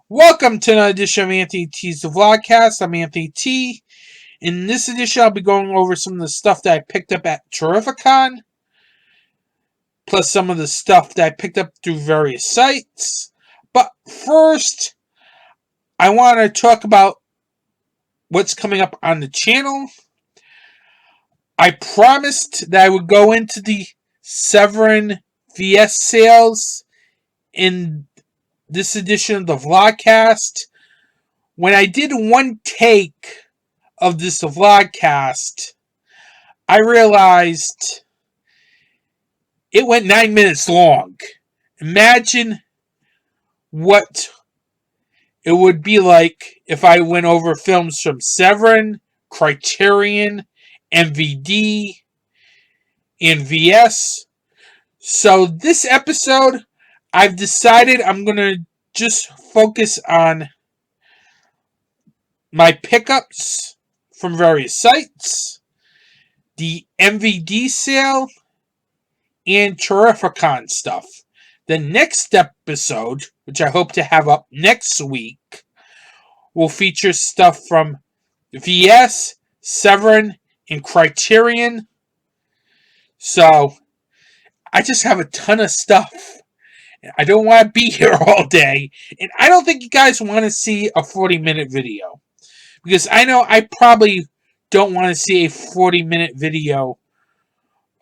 Welcome to another edition of Anthony T's The Vlogcast. I'm Anthony T. In this edition, I'll be going over some of the stuff that I picked up at Terrificon, plus some of the stuff that I picked up through various sites. But first, I want to talk about what's coming up on the channel. I promised that I would go into the Severin VS sales in this edition of the Vlogcast. When I did one take of this Vlogcast, I realized it went 9 minutes long. Imagine what it would be like if I went over films from Severin, Criterion, MVD, and VS. So this episode, I've decided I'm going to just focus on my pickups from various sites, the MVD sale, and Terrificon stuff. The next episode, which I hope to have up next week, will feature stuff from VS, Severin, and Criterion. So, I just have a ton of stuff. I don't want to be here all day. And I don't think you guys want to see a 40-minute video. Because I know I probably don't want to see a 40-minute video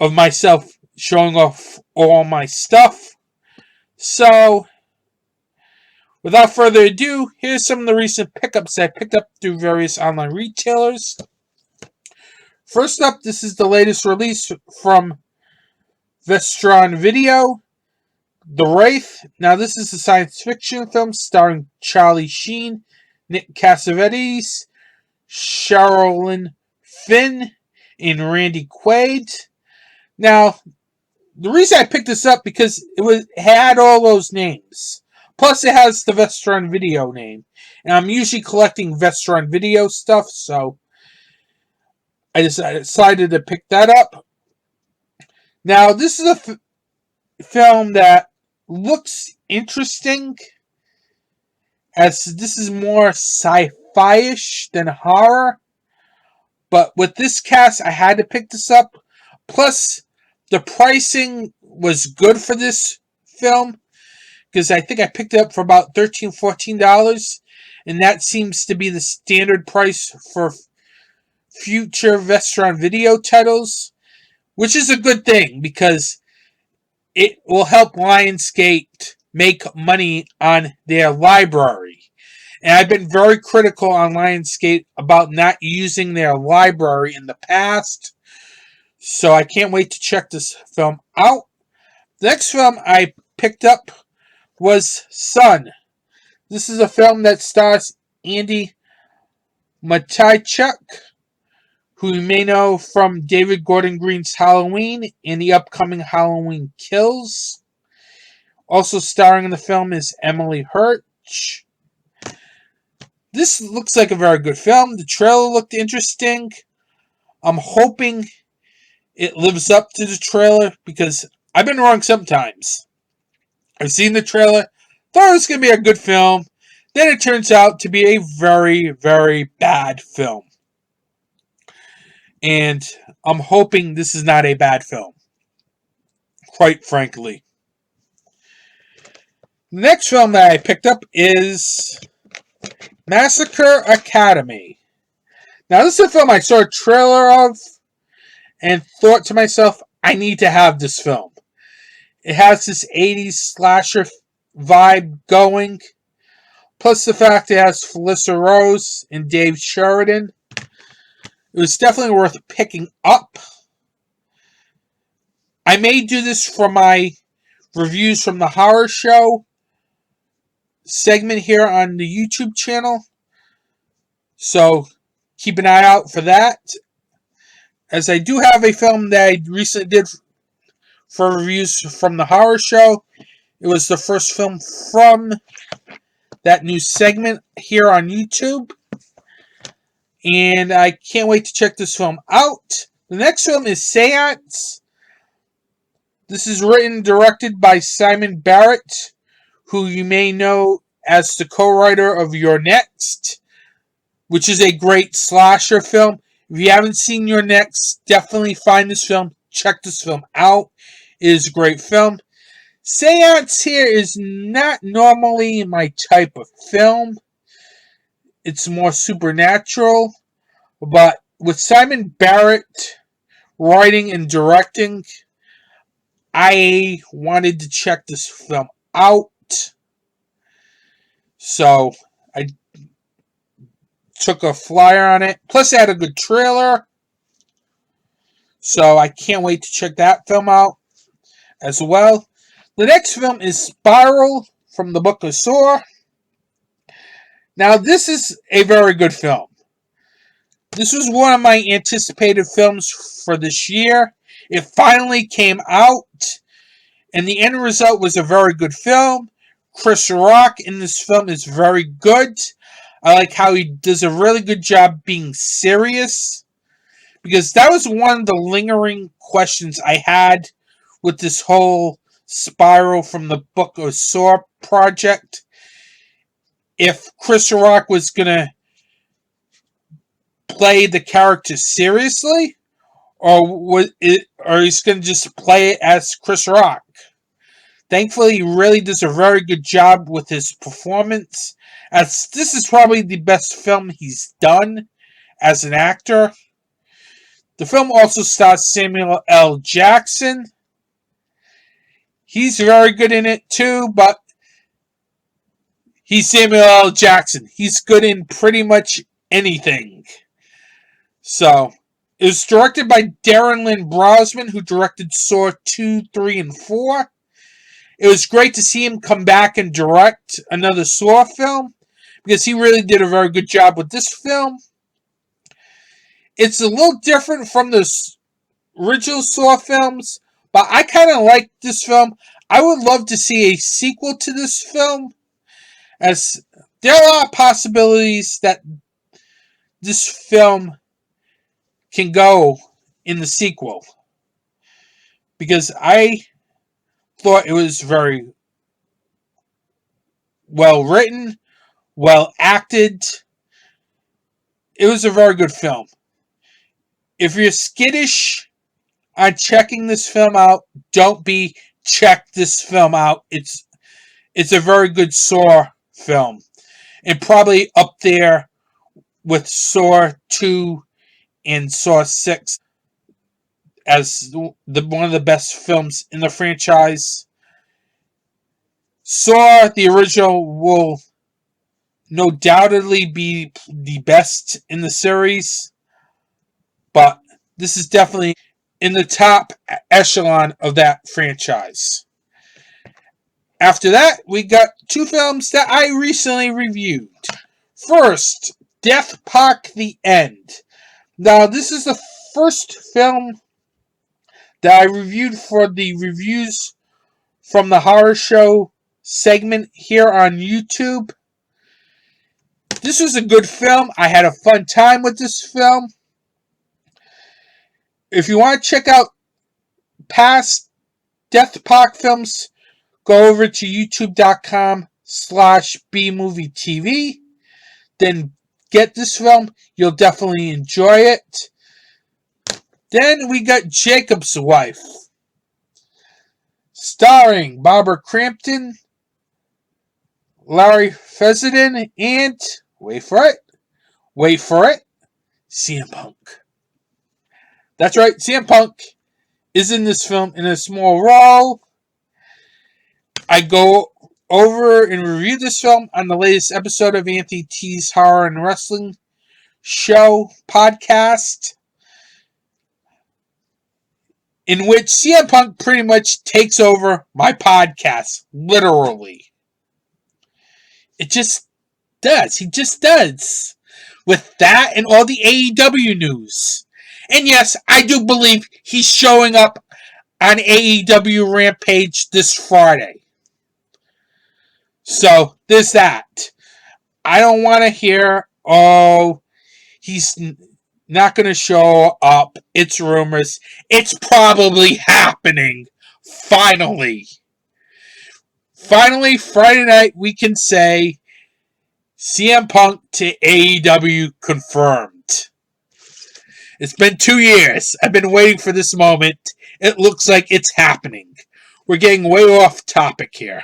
of myself showing off all my stuff. So, without further ado, here's some of the recent pickups I picked up through various online retailers. First up, this is the latest release from Vestron Video, The Wraith. Now, this is a science fiction film starring Charlie Sheen, Nick Cassavetes, Sherilyn Fenn, and Randy Quaid. Now, the reason I picked this up because it had all those names. Plus, it has the Vestron Video name. And I'm usually collecting Vestron Video stuff, so I decided to pick that up. Now, this is a film that looks interesting, as this is more sci-fi-ish than horror. But with this cast, I had to pick this up. Plus, the pricing was good for this film, because I think I picked it up for about $13, $14, and that seems to be the standard price for future Vestron Video titles, which is a good thing, because it will help Lionsgate make money on their library. And I've been very critical on Lionsgate about not using their library in the past. So I can't wait to check this film out. The next film I picked up was Son. This is a film that stars Andy Matejchuk, who you may know from David Gordon Green's Halloween and the upcoming Halloween Kills. Also starring in the film is Emily Hirsch. This looks like a very good film. The trailer looked interesting. I'm hoping it lives up to the trailer, because I've been wrong sometimes. I've seen the trailer, thought it was going to be a good film, then it turns out to be a very, very bad film. And I'm hoping this is not a bad film, quite frankly. The next film that I picked up is Massacre Academy. Now, this is a film I saw a trailer of and thought to myself, I need to have this film. It has this 80s slasher vibe going, plus the fact it has Felissa Rose and Dave Sheridan. It was definitely worth picking up. I may do this for my reviews from the horror show segment here on the YouTube channel. So keep an eye out for that. As I do have a film that I recently did for reviews from the horror show. It was the first film from that new segment here on YouTube. And I can't wait to check this film out. The next film is Seance. This is written and directed by Simon Barrett, who you may know as the co-writer of You're Next, which is a great slasher film. If you haven't seen You're Next, definitely find this film. Check this film out. It is a great film. Seance here is not normally my type of film. It's more supernatural. But with Simon Barrett writing and directing, I wanted to check this film out. So I took a flyer on it. Plus, it had a good trailer. So I can't wait to check that film out as well. The next film is Spiral from the Book of Saw. Now, this is a very good film. This was one of my anticipated films for this year. It finally came out, and the end result was a very good film. Chris Rock in this film is very good. I like how he does a really good job being serious, because that was one of the lingering questions I had with this whole Spiral from the Book of Saw project. If Chris Rock was going to play the character seriously, or he's going to just play it as Chris Rock. Thankfully, he really does a very good job with his performance, as this is probably the best film he's done as an actor. The film also stars Samuel L. Jackson. He's very good in it too, but he's Samuel L. Jackson. He's good in pretty much anything. So, it was directed by Darren Lynn Brosman, who directed Saw 2, 3, and 4. It was great to see him come back and direct another Saw film, because he really did a very good job with this film. It's a little different from the original Saw films, but I kind of like this film. I would love to see a sequel to this film, as there are a lot of possibilities that this film can go in the sequel, because I thought it was very well written, well acted. It was a very good film. If you're skittish on checking this film out, don't be. Check this film out. It's a very good Saw film, and probably up there with Saw 2 and Saw 6 as one of the best films in the franchise. Saw, the original, will no doubtedly be the best in the series, but this is definitely in the top echelon of that franchise. After that, we got two films that I recently reviewed. First, Death Park: The End. Now, this is the first film that I reviewed for the Reviews from the Horror Show segment here on YouTube. This was a good film. I had a fun time with this film. If you want to check out past Death Park films, go over to youtube.com/bmovietv. Then get this film. You'll definitely enjoy it. Then we got Jacob's Wife, starring Barbara Crampton, Larry Fessenden, and wait for it, CM Punk. That's right, CM Punk is in this film in a small role. I go over and review this film on the latest episode of Anthony T's Horror and Wrestling Show podcast, in which CM Punk pretty much takes over my podcast, literally. It just does. He just does. With that and all the AEW news. And yes, I do believe he's showing up on AEW Rampage this Friday. So, there's that. I don't want to hear, oh, he's not going to show up. It's rumors. It's probably happening. Finally. Finally, Friday night, we can say CM Punk to AEW confirmed. It's been 2 years. I've been waiting for this moment. It looks like it's happening. We're getting way off topic here.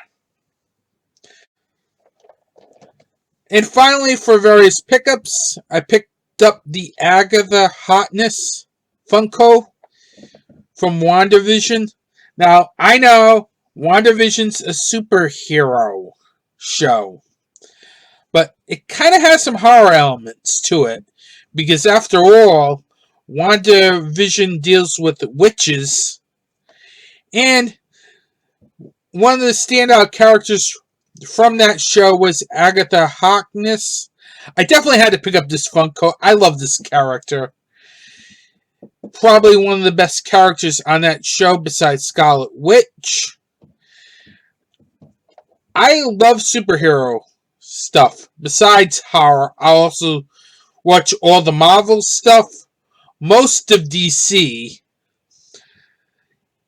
And finally, for various pickups, I picked up the Agatha Hotness Funko from WandaVision. Now, I know WandaVision's a superhero show, but it kind of has some horror elements to it, because after all, WandaVision deals with witches, and one of the standout characters from that show was Agatha Harkness. I definitely had to pick up this Funko. I love this character. Probably one of the best characters on that show besides Scarlet Witch. I love superhero stuff. Besides horror, I also watch all the Marvel stuff, most of DC,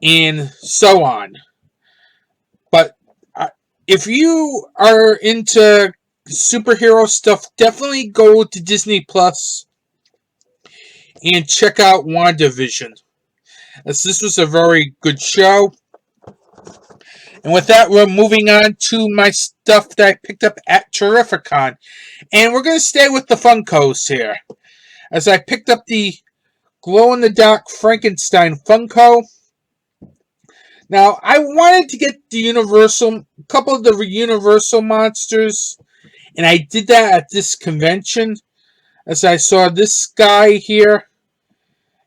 and so on. But if you are into superhero stuff, definitely go to Disney Plus and check out WandaVision, as this was a very good show. And with that, we're moving on to my stuff that I picked up at Terrificon. And we're going to stay with the Funkos here, as I picked up the glow-in-the-dark Frankenstein Funko. Now, I wanted to get a couple of the Universal monsters, and I did that at this convention, as I saw this guy here.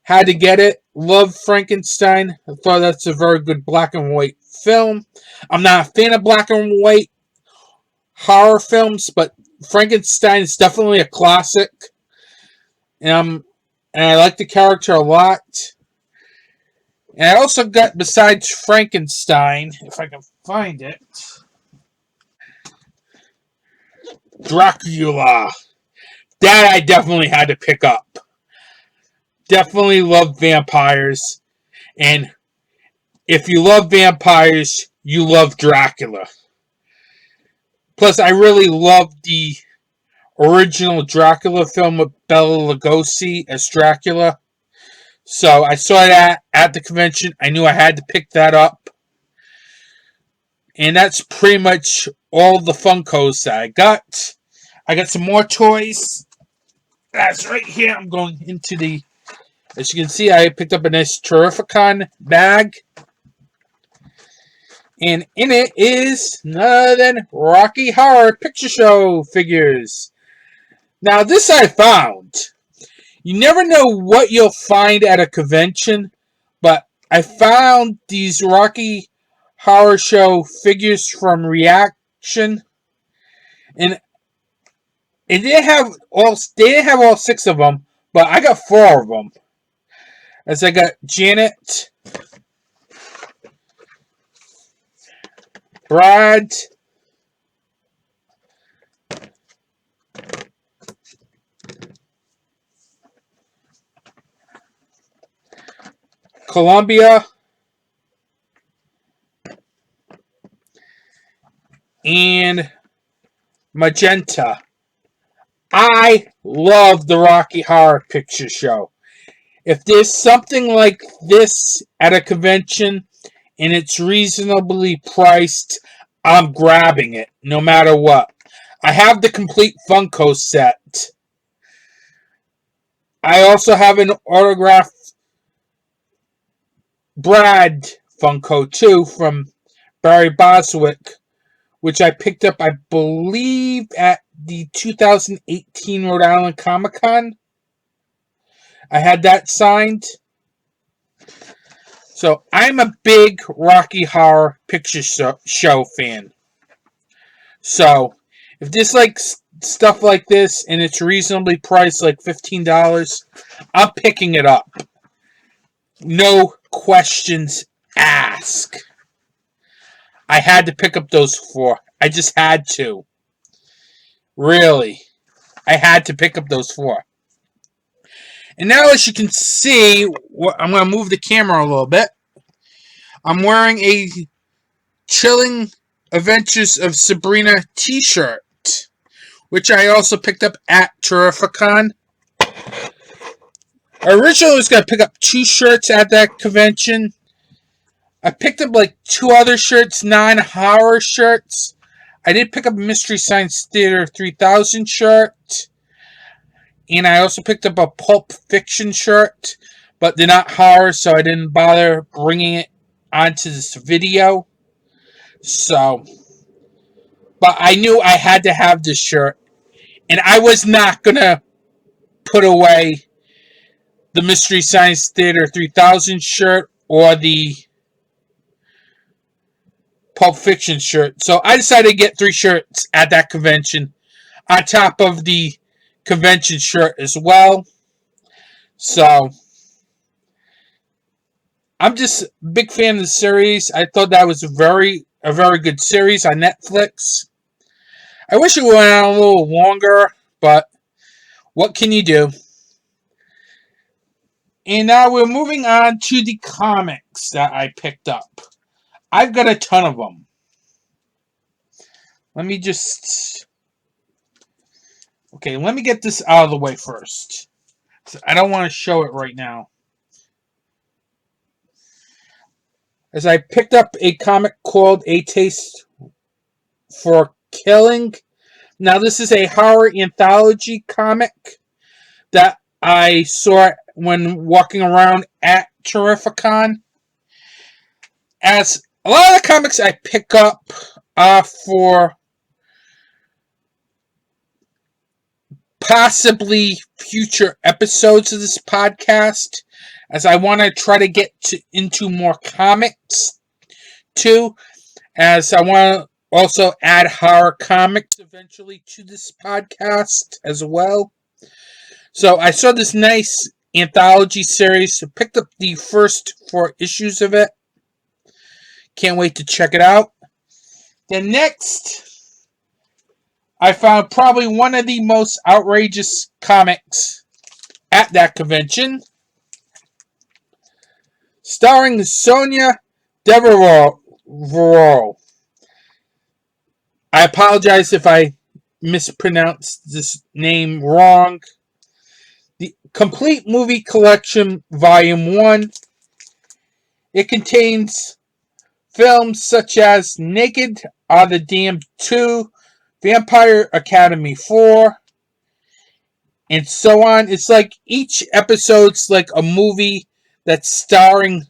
Had to get it. Love Frankenstein. I thought that's a very good black and white film. I'm not a fan of black and white horror films, but Frankenstein is definitely a classic. And I like the character a lot. And I also got, besides Frankenstein, if I can find it, Dracula. That I definitely had to pick up. Definitely love vampires. And if you love vampires, you love Dracula. Plus, I really love the original Dracula film with Bela Lugosi as Dracula. So I saw that at the convention. I knew I had to pick that up. And that's pretty much all the Funkos that I got. I got some more toys. That's right here. I'm going into the... As you can see, I picked up a nice Terrificon bag. And in it is none other than Rocky Horror Picture Show figures. Now, this I found. You never know what you'll find at a convention, but I found these Rocky Horror Show figures from Reaction, and they didn't have all 6 of them, but I got 4 of them. As I got Janet, Brad, Columbia, and Magenta. I love the Rocky Horror Picture Show. If there's something like this at a convention and it's reasonably priced, I'm grabbing it, no matter what. I have the complete Funko set. I also have an autographed Brad Funko, too, from Barry Boswick, which I picked up, I believe, at the 2018 Rhode Island Comic-Con. I had that signed. So, I'm a big Rocky Horror Picture Show fan. So, if there's like stuff like this and it's reasonably priced, like $15, I'm picking it up. No questions asked. I had to pick up those 4. I just had to. Really. I had to pick up those 4. And now, as you can see, I'm going to move the camera a little bit. I'm wearing a Chilling Adventures of Sabrina t-shirt which I also picked up at Terrificon. I originally was going to pick up 2 shirts at that convention. I picked up like 2 other shirts, non-horror shirts. I did pick up a Mystery Science Theater 3000 shirt. And I also picked up a Pulp Fiction shirt. But they're not horror, so I didn't bother bringing it onto this video. So, but I knew I had to have this shirt. And I was not going to put away the Mystery Science Theater 3000 shirt or the Pulp Fiction shirt. So I decided to get 3 shirts at that convention on top of the convention shirt as well. So I'm just a big fan of the series. I thought that was a very good series on Netflix. I wish it went on a little longer, but what can you do? And now we're moving on to the comics that I picked up. I've got a ton of them. Let me get this out of the way first. I don't want to show it right now. As I picked up a comic called A Taste for Killing. Now, this is a horror anthology comic that I saw when walking around at Terrificon. As a lot of the comics I pick up are for possibly future episodes of this podcast, as I want to try to get into more comics too, as I want to also add horror comics eventually to this podcast as well. So I saw this nice anthology series, so picked up the first 4 issues of it. Can't wait to check it out. Then next, I found probably one of the most outrageous comics at that convention, starring Sonia Devereaux. I apologize if I mispronounced this name wrong. The Complete Movie Collection, Volume 1. It contains films such as Naked Are the Damned 2, Vampire Academy 4, and so on. It's like each episode's like a movie that's starring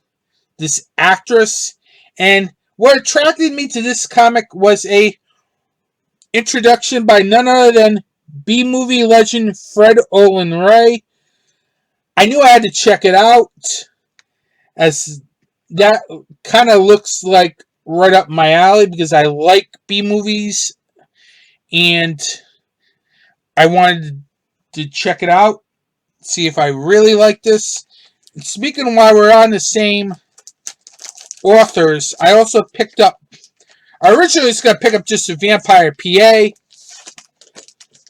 this actress. And what attracted me to this comic was a introduction by none other than B-movie legend Fred Olen Ray. I knew I had to check it out, as that kind of looks like right up my alley, because I like B-movies and I wanted to check it out, see if I really like this. And speaking of, while we're on the same authors, I also picked up, I originally was going to pick up just a Vampire PA,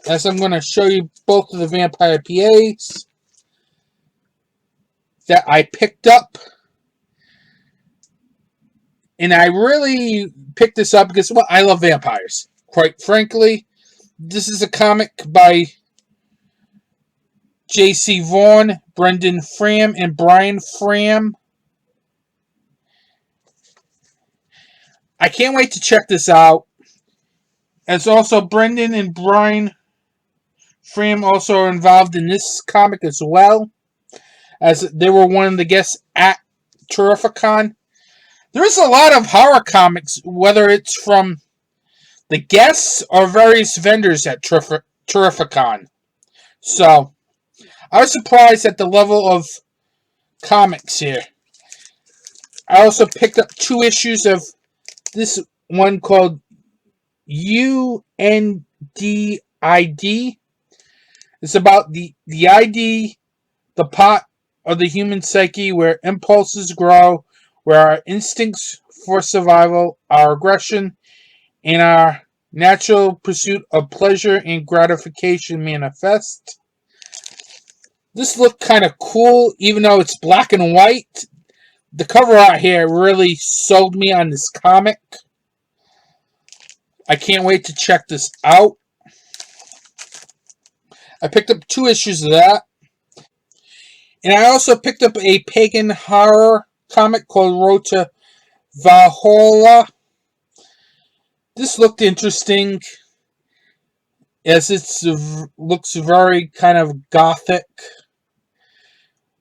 as I'm going to show you both of the Vampire PAs that I picked up. And I really picked this up because, well, I love vampires, quite frankly. This is a comic by J.C. Vaughn, Brendan Fram, and Brian Fram. I can't wait to check this out. As also, Brendan and Brian Fram also are involved in this comic as well, as they were one of the guests at Terrificon. There's a lot of horror comics, whether it's from the guests or various vendors at Terrificon. So, I was surprised at the level of comics here. I also picked up 2 issues of this one called UNDID. It's about the ID, the pot of the human psyche, where impulses grow, where our instincts for survival, our aggression, and our natural pursuit of pleasure and gratification manifest. This looked kind of cool, even though it's black and white. The cover art here really sold me on this comic. I can't wait to check this out. I picked up 2 issues of that. And I also picked up a pagan horror comic called Road to Valhalla. This looked interesting, as it looks very kind of gothic.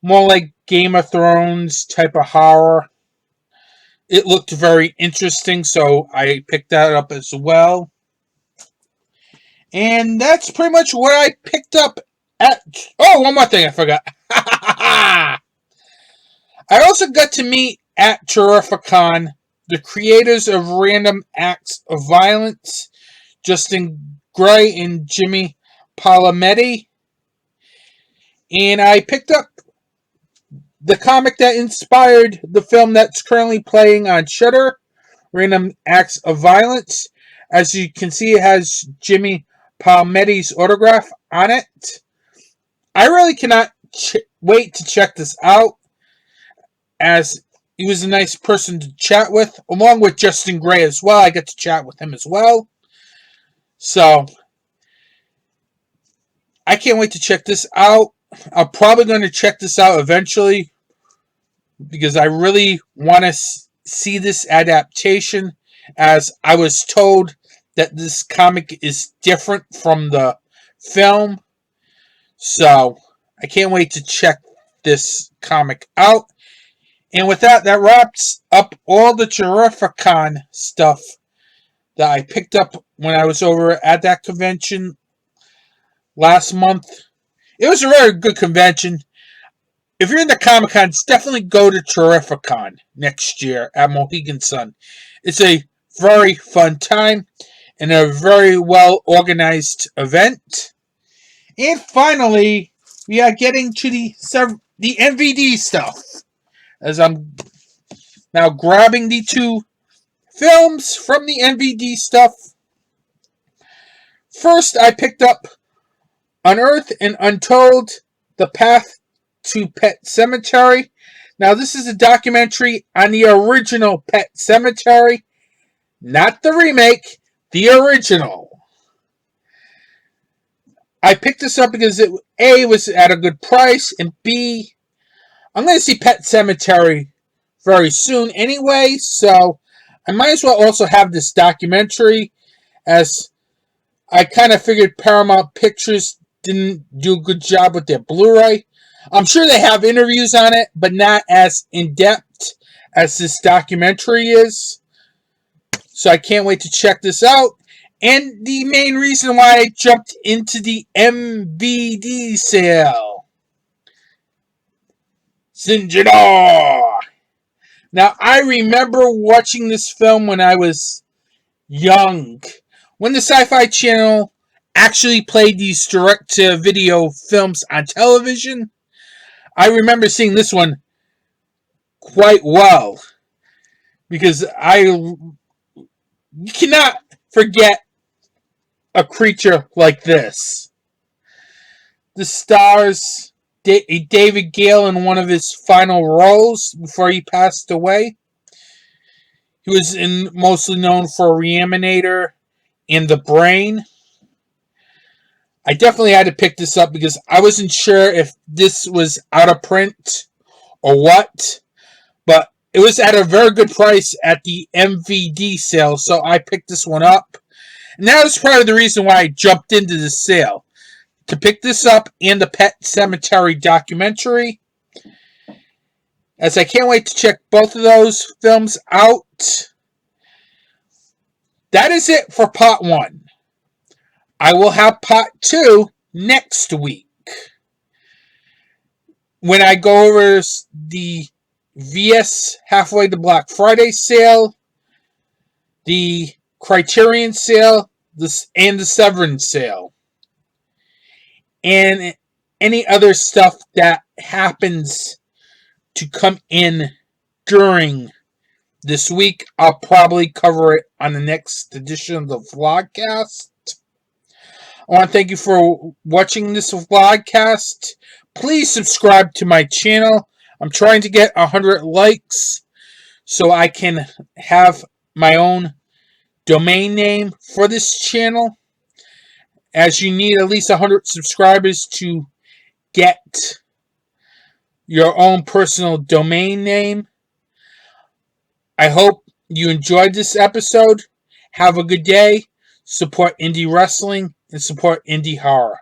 More like Game of Thrones type of horror. It looked very interesting, so I picked that up as well. And that's pretty much what I picked up at... Oh, one more thing I forgot. I also got to meet at Terrificon the creators of Random Acts of Violence, Justin Gray and Jimmy Palmiotti. And I picked up the comic that inspired the film that's currently playing on Shudder, Random Acts of Violence. As you can see, it has Jimmy Palmiotti's autograph on it. I really cannot wait to check this out, as he was a nice person to chat with, along with Justin Gray as well. I get to chat with him as well. So, I can't wait to check this out. I'm probably going to check this out eventually, because I really want to see this adaptation, as I was told that this comic is different from the film. So, I can't wait to check this comic out. And with that, that wraps up all the Terrificon stuff that I picked up when I was over at that convention last month. It was a very good convention. If you're in the Comic-Cons, definitely go to Terrificon next year at Mohegan Sun. It's a very fun time and a very well organized event. And finally, we are getting to the MVD stuff, as I'm now grabbing the 2 films from the MVD stuff. First, I picked up Unearthed and Untold, The Path to Pet Sematary. Now, this is a documentary on the original Pet Sematary, not the remake, the original. I picked this up because it, A, was at a good price, and B, I'm going to see Pet Sematary very soon anyway, so I might as well also have this documentary, as I kind of figured Paramount Pictures didn't do a good job with their Blu-ray. I'm sure they have interviews on it, but not as in-depth as this documentary is. So I can't wait to check this out. And the main reason why I jumped into the MVD sale. Sinjador! Now, I remember watching this film when I was young, when the Sci-Fi Channel actually played these direct-to-video films on television. I remember seeing this one quite well, because you cannot forget a creature like this. The stars David Gale in one of his final roles before he passed away. He was mostly known for Reanimator and The Brain. I definitely had to pick this up because I wasn't sure if this was out of print or what, but it was at a very good price at the MVD sale, so I picked this one up. And that was part of the reason why I jumped into the sale, to pick this up and the Pet Sematary documentary, as I can't wait to check both of those films out. That is it for part 1. I will have part 2 next week, when I go over the VS Halfway to Black Friday sale, the Criterion sale, and the Severance sale, and any other stuff that happens to come in during this week. I'll probably cover it on the next edition of the Vlogcast. I want to thank you for watching this Vlogcast. Please subscribe to my channel. I'm trying to get 100 likes so I can have my own domain name for this channel. as you need at least 100 subscribers to get your own personal domain name. I hope you enjoyed this episode. Have a good day. Support indie wrestling and support indie horror.